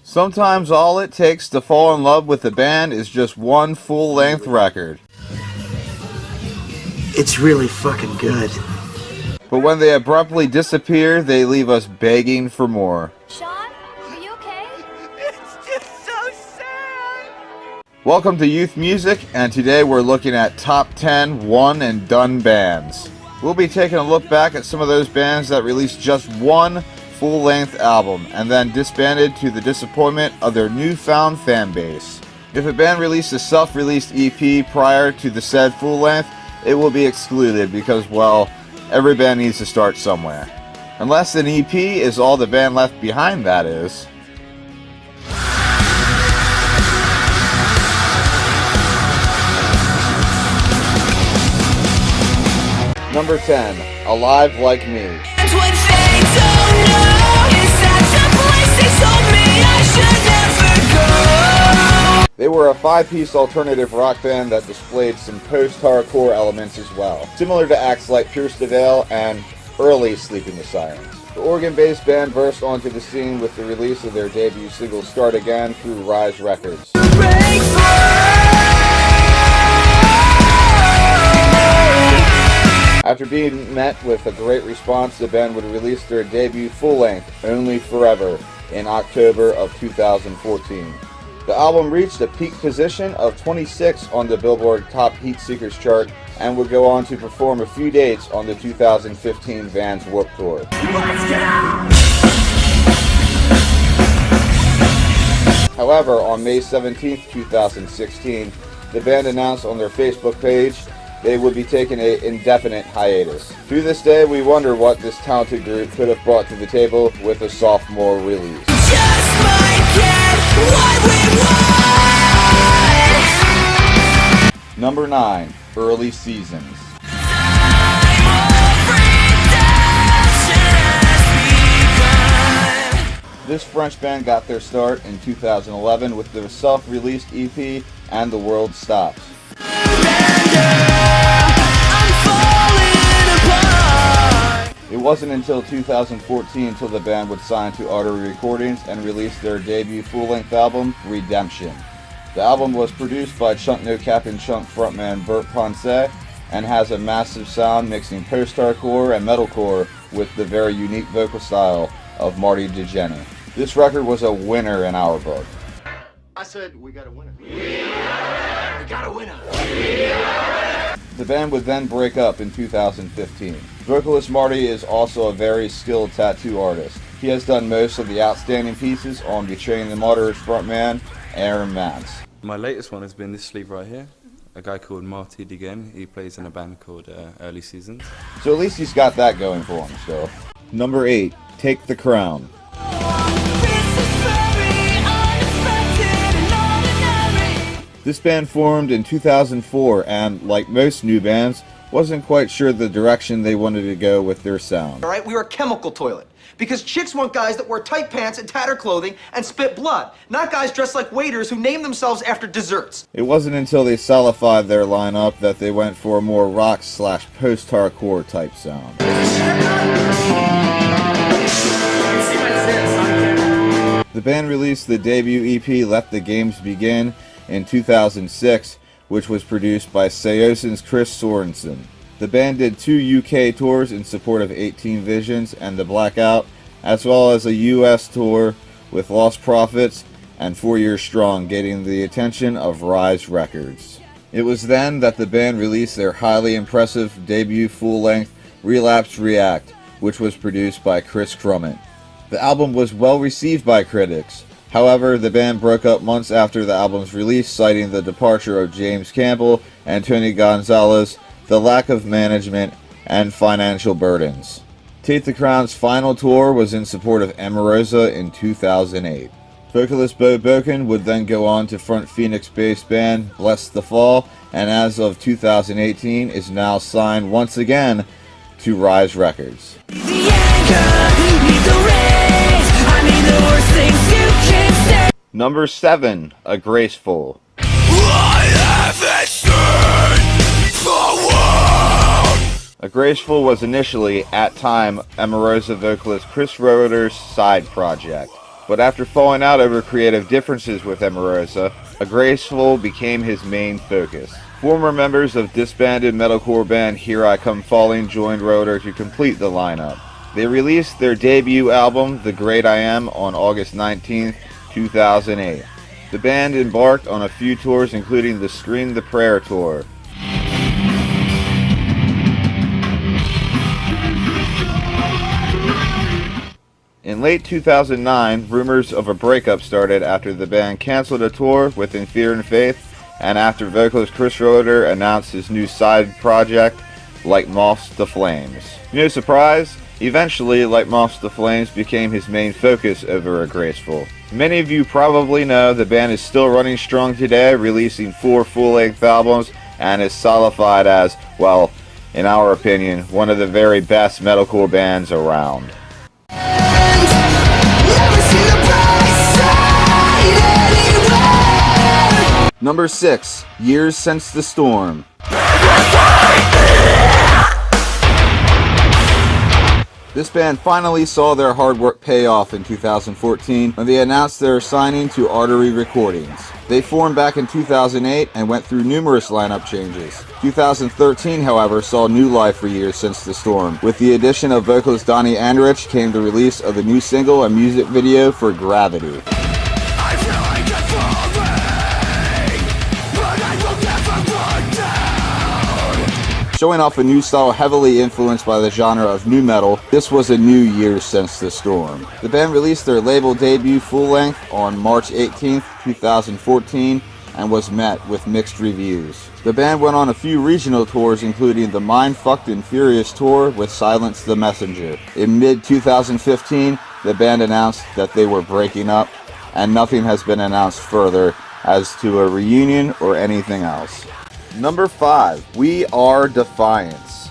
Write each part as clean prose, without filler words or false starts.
Sometimes all it takes to fall in love with a band is just one full-length record. It's really fucking good. But when they abruptly disappear, they leave us begging for more. Sean, are you okay? It's just so sad. Welcome to Youth Music, and today we're looking at top 10 one and done bands. We'll be taking a look back at some of those bands that released just one full-length album and then disbanded to the disappointment of their newfound fan base. If a band released a self-released EP prior to the said full-length, it will be excluded because, well, every band needs to start somewhere. Unless an EP is all the band left behind, that is. Number 10, Alive Like Me. And what they don't know is that the place they told me I should never go. They were a 5-piece alternative rock band that displayed some post-hardcore elements as well, similar to acts like Pierce the Veil and early Sleeping with Sirens. The Oregon-based band burst onto the scene with the release of their debut single Start Again through Rise Records. After being met with a great response, the band would release their debut full-length, Only Forever, in October of 2014. The album reached a peak position of 26 on the Billboard Top Heat Seekers chart and would go on to perform a few dates on the 2015 Vans Warped Tour. However, on May 17, 2016, the band announced on their Facebook page they would be taking an indefinite hiatus. To this day, we wonder what this talented group could have brought to the table with a sophomore release. Just might get what we want. Number 9, Early Seasons. This French band got their start in 2011 with their self-released EP, And the World Stops. It wasn't until 2014 until the band would sign to Artery Recordings and release their debut full-length album, Redemption. The album was produced by Chunk No Cap and Chunk frontman Bert Ponce and has a massive sound mixing post-hardcore and metalcore with the very unique vocal style of Marty DeGene. This record was a winner in our book. I said, we got a winner. We got a winner. The band would then break up in 2015. Vocalist Marty is also a very skilled tattoo artist. He has done most of the outstanding pieces on Betraying the Martyrs frontman Aaron Mance. My latest one has been this sleeve right here. A guy called Marty DeGene. He plays in a band called Early Seasons. So at least he's got that going for him still. Number 8, Take the Crown. This band formed in 2004 and, like most new bands, wasn't quite sure the direction they wanted to go with their sound. Alright, we were a chemical toilet. Because chicks want guys that wear tight pants and tattered clothing and spit blood, not guys dressed like waiters who name themselves after desserts. It wasn't until they solidified their lineup that they went for a more rock/post-hardcore type sound. The band released the debut EP Let the Games Begin in 2006, which was produced by Seosin's Chris Sorensen. The band did 2 UK tours in support of 18 Visions and The Blackout, as well as a US tour with Lost Prophets and 4 Years Strong, getting the attention of Rise Records. It was then that the band released their highly impressive debut full-length Relapse React, which was produced by Chris Crummett. The album was well received by critics. However, the band broke up months after the album's release, citing the departure of James Campbell and Tony Gonzalez, the lack of management, and financial burdens. Take the Crown's final tour was in support of Amorosa in 2008. Vocalist Bo Boken would then go on to front Phoenix-based band Bless the Fall, and as of 2018 is now signed once again to Rise Records. Number 7, Agraceful. Agraceful was initially, at time, Amorosa vocalist Chris Roeder's side project. But after falling out over creative differences with Omarosa, Agraceful became his main focus. Former members of disbanded metalcore band Here I Come Falling joined Rotor to complete the lineup. They released their debut album, The Great I Am, on August 19, 2008. The band embarked on a few tours, including the Scream the Prayer tour. In late 2009, rumors of a breakup started after the band canceled a tour with In Fear and Faith, and after vocalist Chris Roeder announced his new side project, Like Moths to Flames. No surprise, eventually Like Moths to Flames became his main focus over Agraceful. Many of you probably know the band is still running strong today, releasing 4 full-length albums, and is solidified as, well, in our opinion, one of the very best metalcore bands around. Number 6, Years Since the Storm. This band finally saw their hard work pay off in 2014 when they announced their signing to Artery Recordings. They formed back in 2008 and went through numerous lineup changes. 2013, however, saw new life for Years Since the Storm. With the addition of vocalist Donnie Andrich came the release of the new single and music video for Gravity. Showing off a new style heavily influenced by the genre of nu metal, this was a new Years Since the Storm. The band released their label debut full-length on March 18, 2014, and was met with mixed reviews. The band went on a few regional tours, including the Mind Fucked and Furious tour with Silence the Messenger. In mid-2015, the band announced that they were breaking up, and nothing has been announced further as to a reunion or anything else. Number 5, We Are Defiance.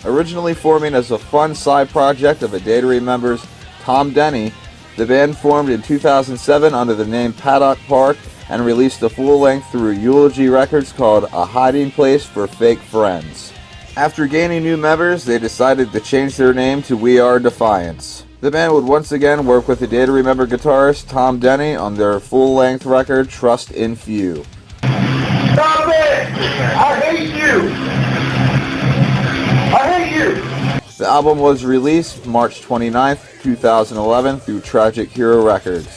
Originally forming as a fun side project of Adatory members Tom Denny, the band formed in 2007 under the name Paddock Park and released a full-length through Eulogy Records called A Hiding Place for Fake Friends. After gaining new members, they decided to change their name to We Are Defiance. The band would once again work with the Adatory member guitarist Tom Denny on their full-length record Trust in Few. Stop it! I hate you! I hate you! The album was released March 29, 2011 through Tragic Hero Records.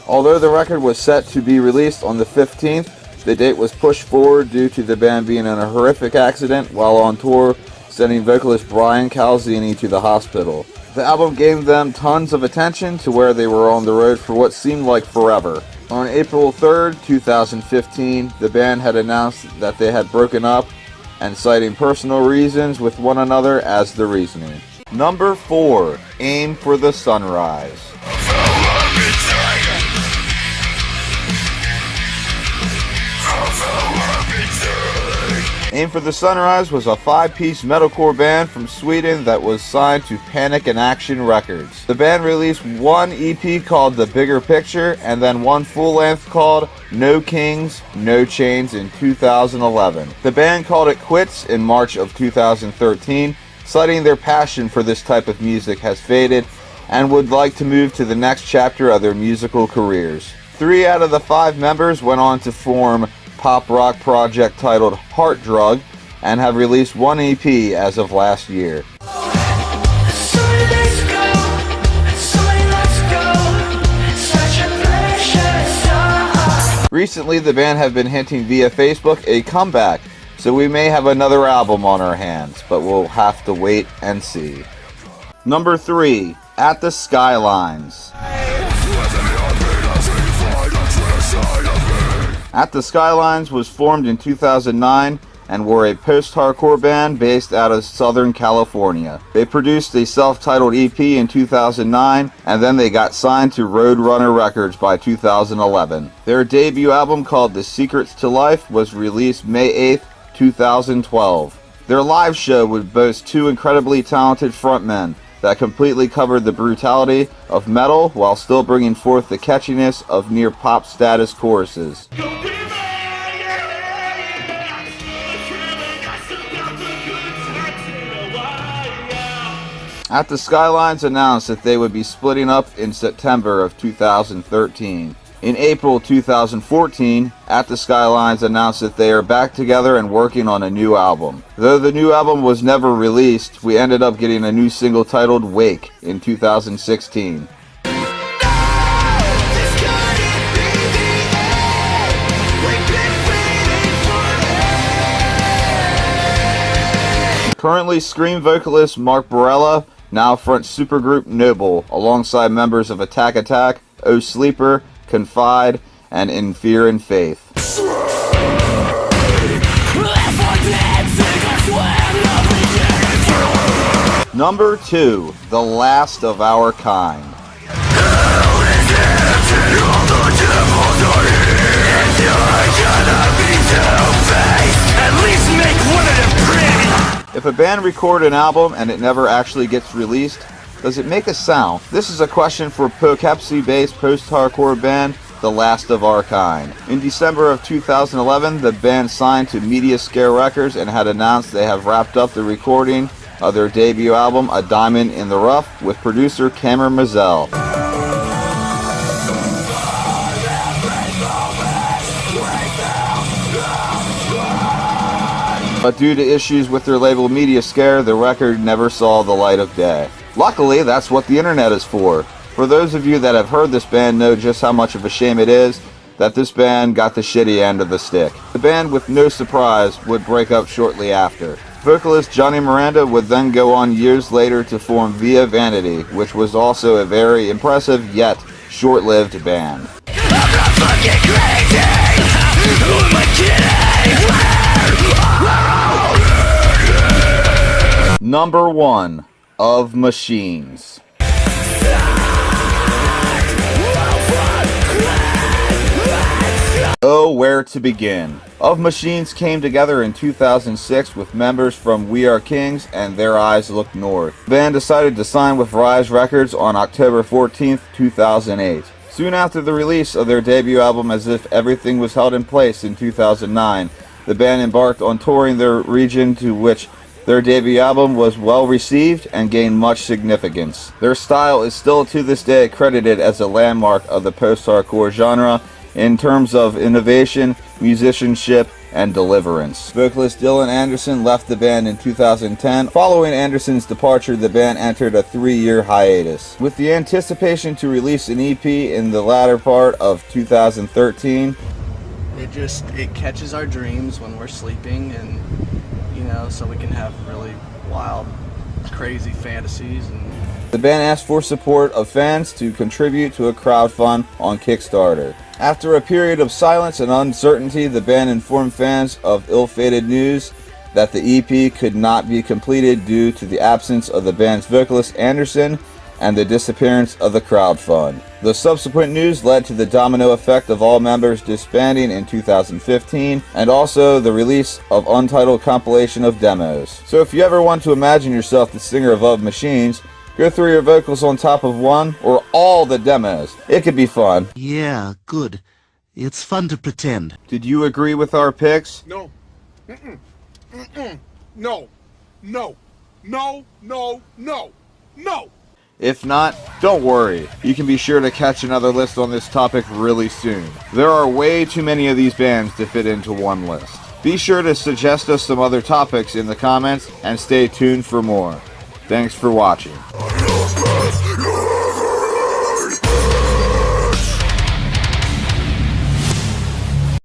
Although the record was set to be released on the 15th, the date was pushed forward due to the band being in a horrific accident while on tour, sending vocalist Brian Calzini to the hospital. The album gave them tons of attention to where they were on the road for what seemed like forever. On April 3rd, 2015, the band had announced that they had broken up and citing personal reasons with one another as the reasoning. Number 4, Aim for the Sunrise. Aim for the Sunrise was a 5-piece metalcore band from Sweden that was signed to Panic and Action Records. The band released one EP called The Bigger Picture and then one full-length called No Kings, No Chains in 2011. The band called it quits in March of 2013, citing their passion for this type of music has faded and would like to move to the next chapter of their musical careers. 3 out of the 5 members went on to form pop rock project titled Heart Drug and have released one EP as of last year. Recently, the band have been hinting via Facebook a comeback, so we may have another album on our hands, but we'll have to wait and see. Number 3, At the Skylines. At the Skylines was formed in 2009 and were a post-hardcore band based out of Southern California. They produced a self-titled EP in 2009 and then they got signed to Roadrunner Records by 2011. Their debut album called The Secrets to Life was released May 8, 2012. Their live show would boast 2 incredibly talented frontmen that completely covered the brutality of metal while still bringing forth the catchiness of near pop status choruses. At the Skylines announced that they would be splitting up in September of 2013. In April 2014, At the Skylines announced that they are back together and working on a new album. Though the new album was never released, we ended up getting a new single titled Wake in 2016. Currently Scream vocalist Mark Borella now fronts supergroup Noble alongside members of Attack Attack, Oh Sleeper, Confide, and In Fear and Faith. Number 2, The Last of Our Kind. If a band record an album and it never actually gets released, does it make a sound? This is a question for Poughkeepsie-based post-hardcore band The Last of Our Kind. In December of 2011, the band signed to Media Scare Records and had announced they have wrapped up the recording of their debut album, A Diamond in the Rough, with producer Cameron Mazel. But due to issues with their label Media Scare, the record never saw the light of day. Luckily, that's what the internet is for. For those of you that have heard this band know just how much of a shame it is that this band got the shitty end of the stick. The band, with no surprise, would break up shortly after. Vocalist Johnny Miranda would then go on years later to form Via Vanity, which was also a very impressive yet short-lived band. Number 1, Of Machines. Oh, where to begin? Of Machines came together in 2006 with members from We Are Kings and Their Eyes Look North. The band decided to sign with Rise Records on October 14th, 2008. Soon after the release of their debut album As If Everything Was Held in Place in 2009, the band embarked on touring their region, to which their debut album was well received and gained much significance. Their style is still to this day credited as a landmark of the post-hardcore genre in terms of innovation, musicianship, and deliverance. Vocalist Dylan Anderson left the band in 2010. Following Anderson's departure, the band entered a 3-year hiatus. With the anticipation to release an EP in the latter part of 2013, it catches our dreams when we're sleeping, and so we can have really wild, crazy fantasies. And the band asked for support of fans to contribute to a crowdfund on Kickstarter. After a period of silence and uncertainty, the band informed fans of ill-fated news that the EP could not be completed due to the absence of the band's vocalist Anderson and the disappearance of the crowdfund. The subsequent news led to the domino effect of all members disbanding in 2015, and also the release of untitled compilation of demos. So if you ever want to imagine yourself the singer of Machines, go through your vocals on top of one or all the demos. It could be fun. Yeah, good. It's fun to pretend. Did you agree with our picks? No. No. No. No. No. No. No. If not, don't worry. You can be sure to catch another list on this topic really soon. There are way too many of these bands to fit into one list. Be sure to suggest us some other topics in the comments and stay tuned for more. Thanks for watching.